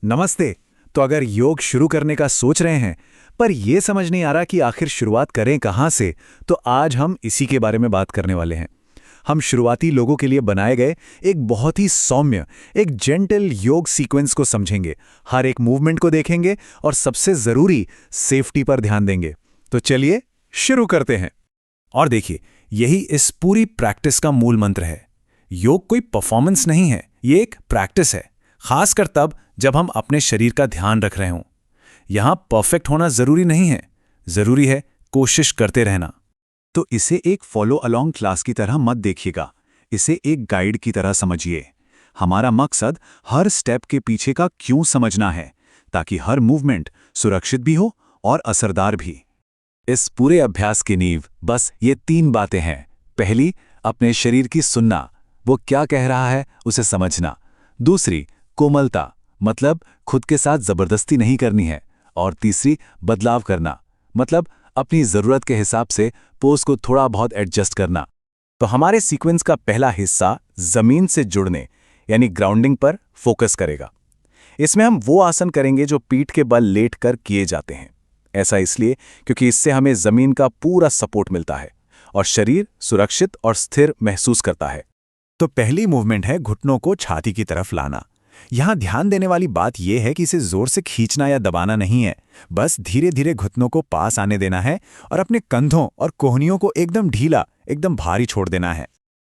नमस्ते। तो अगर योग शुरू करने का सोच रहे हैं पर यह समझ नहीं आ रहा कि आखिर शुरुआत करें कहां से, तो आज हम इसी के बारे में बात करने वाले हैं। हम शुरुआती लोगों के लिए बनाए गए एक बहुत ही सौम्य, एक जेंटल योग सीक्वेंस को समझेंगे, हर एक मूवमेंट को देखेंगे और सबसे जरूरी सेफ्टी पर ध्यान देंगे। तो चलिए शुरू करते हैं। और देखिए, यही इस पूरी प्रैक्टिस का मूल मंत्र है। योग कोई परफॉर्मेंस नहीं है, ये एक प्रैक्टिस है, खासकर तब जब हम अपने शरीर का ध्यान रख रहे हों। यहां परफेक्ट होना जरूरी नहीं है, जरूरी है कोशिश करते रहना। तो इसे एक फॉलो अलोंग क्लास की तरह मत देखिएगा, इसे एक गाइड की तरह समझिए। हमारा मकसद हर स्टेप के पीछे का क्यों समझना है, ताकि हर मूवमेंट सुरक्षित भी हो और असरदार भी। इस पूरे अभ्यास की नींव बस ये 3 बातें हैं। पहली, अपने शरीर की सुनना, वो क्या कह रहा है उसे समझना। दूसरी, कोमलता, मतलब खुद के साथ जबरदस्ती नहीं करनी है। और तीसरी, बदलाव करना, मतलब अपनी जरूरत के हिसाब से पोज को थोड़ा बहुत एडजस्ट करना। तो हमारे सीक्वेंस का पहला हिस्सा जमीन से जुड़ने यानी ग्राउंडिंग पर फोकस करेगा। इसमें हम वो आसन करेंगे जो पीठ के बल लेटकर किए जाते हैं। ऐसा इसलिए क्योंकि इससे हमें जमीन का पूरा सपोर्ट मिलता है और शरीर सुरक्षित और स्थिर महसूस करता है। तो पहली मूवमेंट है घुटनों को छाती की तरफ लाना। यहां ध्यान देने वाली बात यह है कि इसे जोर से खींचना या दबाना नहीं है, बस धीरे धीरे घुटनों को पास आने देना है और अपने कंधों और कोहनियों को एकदम ढीला, एकदम भारी छोड़ देना है।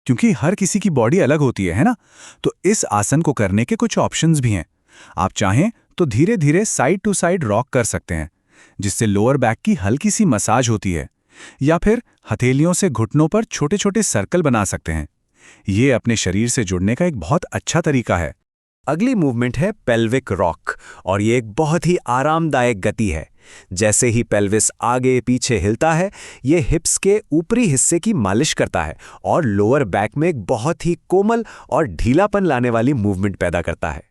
क्योंकि हर किसी की बॉडी अलग होती है ना, तो इस आसन को करने के कुछ ऑप्शंस भी हैं। आप चाहें तो धीरे धीरे साइड टू साइड रॉक कर सकते हैं, जिससे लोअर बैक की हल्की सी मसाज होती है, या फिर हथेलियों से घुटनों पर छोटे छोटे सर्कल बना सकते हैं। ये अपने शरीर से जुड़ने का एक बहुत अच्छा तरीका है। अगली मूवमेंट है पेल्विक रॉक, और ये एक बहुत ही आरामदायक गति है। जैसे ही पेल्विस आगे पीछे हिलता है, ये हिप्स के ऊपरी हिस्से की मालिश करता है और लोअर बैक में एक बहुत ही कोमल और ढीलापन लाने वाली मूवमेंट पैदा करता है।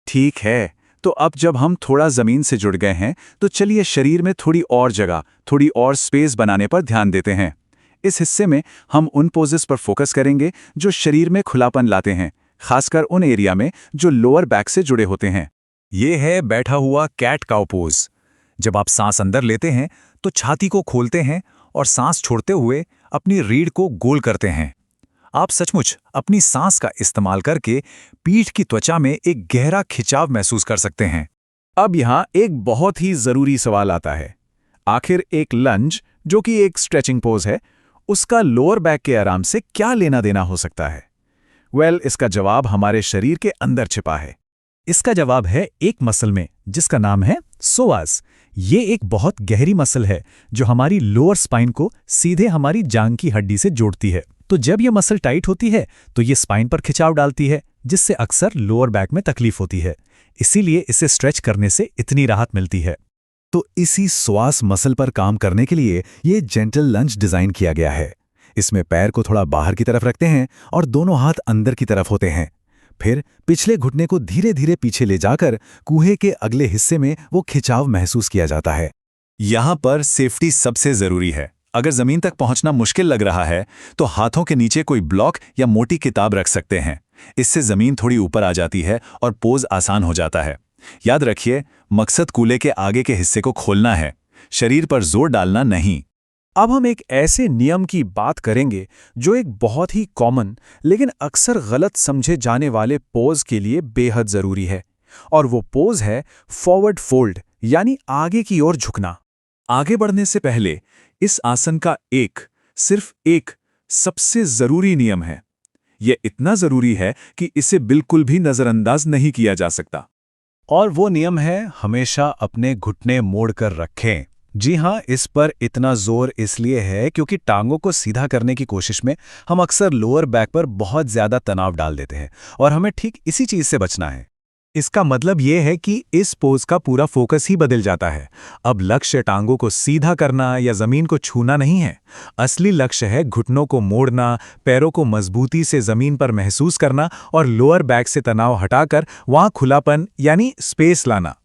ठीक है, तो अब जब हम थोड़ा जमीन से जुड़ गए हैं, तो चलिए शरीर में थोड़ी और जगह, थोड़ी और स्पेस बनाने पर ध्यान देते हैं। इस हिस्से में हम उन पोजेस पर फोकस करेंगे जो शरीर में खुलापन लाते हैं, खासकर उन एरिया में जो लोअर बैक से जुड़े होते हैं। ये है बैठा हुआ कैट काउ पोज। जब आप सांस अंदर लेते हैं तो छाती को खोलते हैं और सांस छोड़ते हुए अपनी रीढ़ को गोल करते हैं। आप सचमुच अपनी सांस का इस्तेमाल करके पीठ की त्वचा में एक गहरा खिंचाव महसूस कर सकते हैं। अब यहाँ एक बहुत ही जरूरी सवाल आता है। आखिर एक लंज, जो कि एक स्ट्रेचिंग पोज है, उसका लोअर बैक के आराम से क्या लेना देना हो सकता है? इसका जवाब हमारे शरीर के अंदर छिपा है। इसका जवाब है एक मसल में, जिसका नाम है सोआस। ये एक बहुत गहरी मसल है जो हमारी लोअर स्पाइन को सीधे हमारी जांघ की हड्डी से जोड़ती है। तो जब ये मसल टाइट होती है तो ये स्पाइन पर खिंचाव डालती है, जिससे अक्सर लोअर बैक में तकलीफ होती है। इसीलिए इसे स्ट्रेच करने से इतनी राहत मिलती है। तो इसी सोआस मसल पर काम करने के लिए ये जेंटल लंज डिजाइन किया गया है। इसमें पैर को थोड़ा बाहर की तरफ रखते हैं और दोनों हाथ अंदर की तरफ होते हैं। फिर पिछले घुटने को धीरे धीरे पीछे ले जाकर कूल्हे के अगले हिस्से में वो खिंचाव महसूस किया जाता है। यहां पर सेफ्टी सबसे जरूरी है। अगर जमीन तक पहुंचना मुश्किल लग रहा है तो हाथों के नीचे कोई ब्लॉक या मोटी किताब रख सकते हैं। इससे जमीन थोड़ी ऊपर आ जाती है और पोज आसान हो जाता है। याद रखिए, मकसद कूल्हे के आगे के हिस्से को खोलना है, शरीर पर जोर डालना नहीं। अब हम एक ऐसे नियम की बात करेंगे जो एक बहुत ही कॉमन लेकिन अक्सर गलत समझे जाने वाले पोज के लिए बेहद जरूरी है, और वो पोज है फॉरवर्ड फोल्ड, यानी आगे की ओर झुकना। आगे बढ़ने से पहले इस आसन का सिर्फ एक सबसे जरूरी नियम है। यह इतना जरूरी है कि इसे बिल्कुल भी नजरअंदाज नहीं किया जा सकता। और वो नियम है, हमेशा अपने घुटने मोड़कर रखें। जी हाँ, इस पर इतना जोर इसलिए है क्योंकि टांगों को सीधा करने की कोशिश में हम अक्सर लोअर बैक पर बहुत ज्यादा तनाव डाल देते हैं, और हमें ठीक इसी चीज से बचना है। इसका मतलब यह है कि इस पोज का पूरा फोकस ही बदल जाता है। अब लक्ष्य टांगों को सीधा करना या जमीन को छूना नहीं है। असली लक्ष्य है घुटनों को मोड़ना, पैरों को मजबूती से जमीन पर महसूस करना और लोअर बैक से तनाव हटाकर वहां खुलापन यानी स्पेस लाना।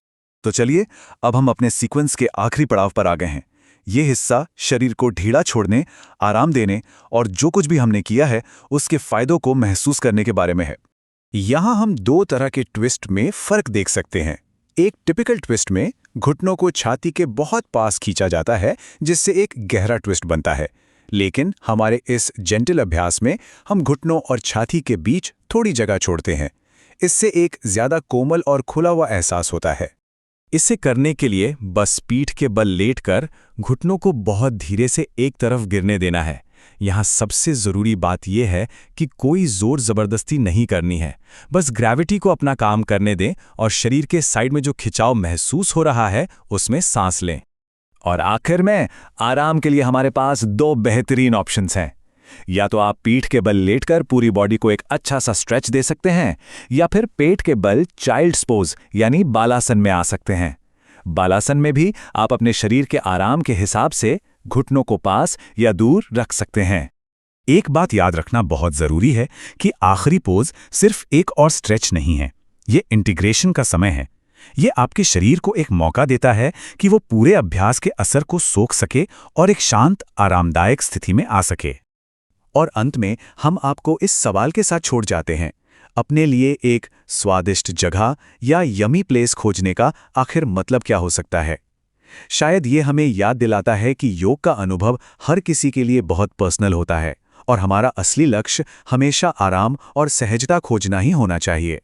तो चलिए, अब हम अपने सीक्वेंस के आखिरी पड़ाव पर आ गए हैं। ये हिस्सा शरीर को ढीला छोड़ने, आराम देने और जो कुछ भी हमने किया है उसके फायदों को महसूस करने के बारे में है। यहां हम 2 तरह के ट्विस्ट में फर्क देख सकते हैं। एक टिपिकल ट्विस्ट में घुटनों को छाती के बहुत पास खींचा जाता है, जिससे एक गहरा ट्विस्ट बनता है। लेकिन हमारे इस जेंटल अभ्यास में हम घुटनों और छाती के बीच थोड़ी जगह छोड़ते हैं। इससे एक ज्यादा कोमल और खुला हुआ एहसास होता है। इसे करने के लिए बस पीठ के बल लेटकर घुटनों को बहुत धीरे से एक तरफ गिरने देना है। यहाँ सबसे ज़रूरी बात यह है कि कोई जोर ज़बरदस्ती नहीं करनी है। बस ग्रेविटी को अपना काम करने दें और शरीर के साइड में जो खिंचाव महसूस हो रहा है उसमें सांस लें। और आखिर में आराम के लिए हमारे पास दो बेहतरीन ऑप्शंस हैं। या तो आप पीठ के बल लेटकर पूरी बॉडी को एक अच्छा सा स्ट्रेच दे सकते हैं, या फिर पेट के बल चाइल्ड्स पोज यानी बालासन में आ सकते हैं। बालासन में भी आप अपने शरीर के आराम के हिसाब से घुटनों को पास या दूर रख सकते हैं। एक बात याद रखना बहुत जरूरी है कि आखिरी पोज सिर्फ एक और स्ट्रेच नहीं है, ये इंटीग्रेशन का समय है। ये आपके शरीर को एक मौका देता है कि वो पूरे अभ्यास के असर को सोख सके और एक शांत आरामदायक स्थिति में आ सके। और अंत में हम आपको इस सवाल के साथ छोड़ जाते हैं, अपने लिए एक स्वादिष्ट जगह या यमी प्लेस खोजने का आखिर मतलब क्या हो सकता है। शायद ये हमें याद दिलाता है कि योग का अनुभव हर किसी के लिए बहुत पर्सनल होता है और हमारा असली लक्ष्य हमेशा आराम और सहजता खोजना ही होना चाहिए।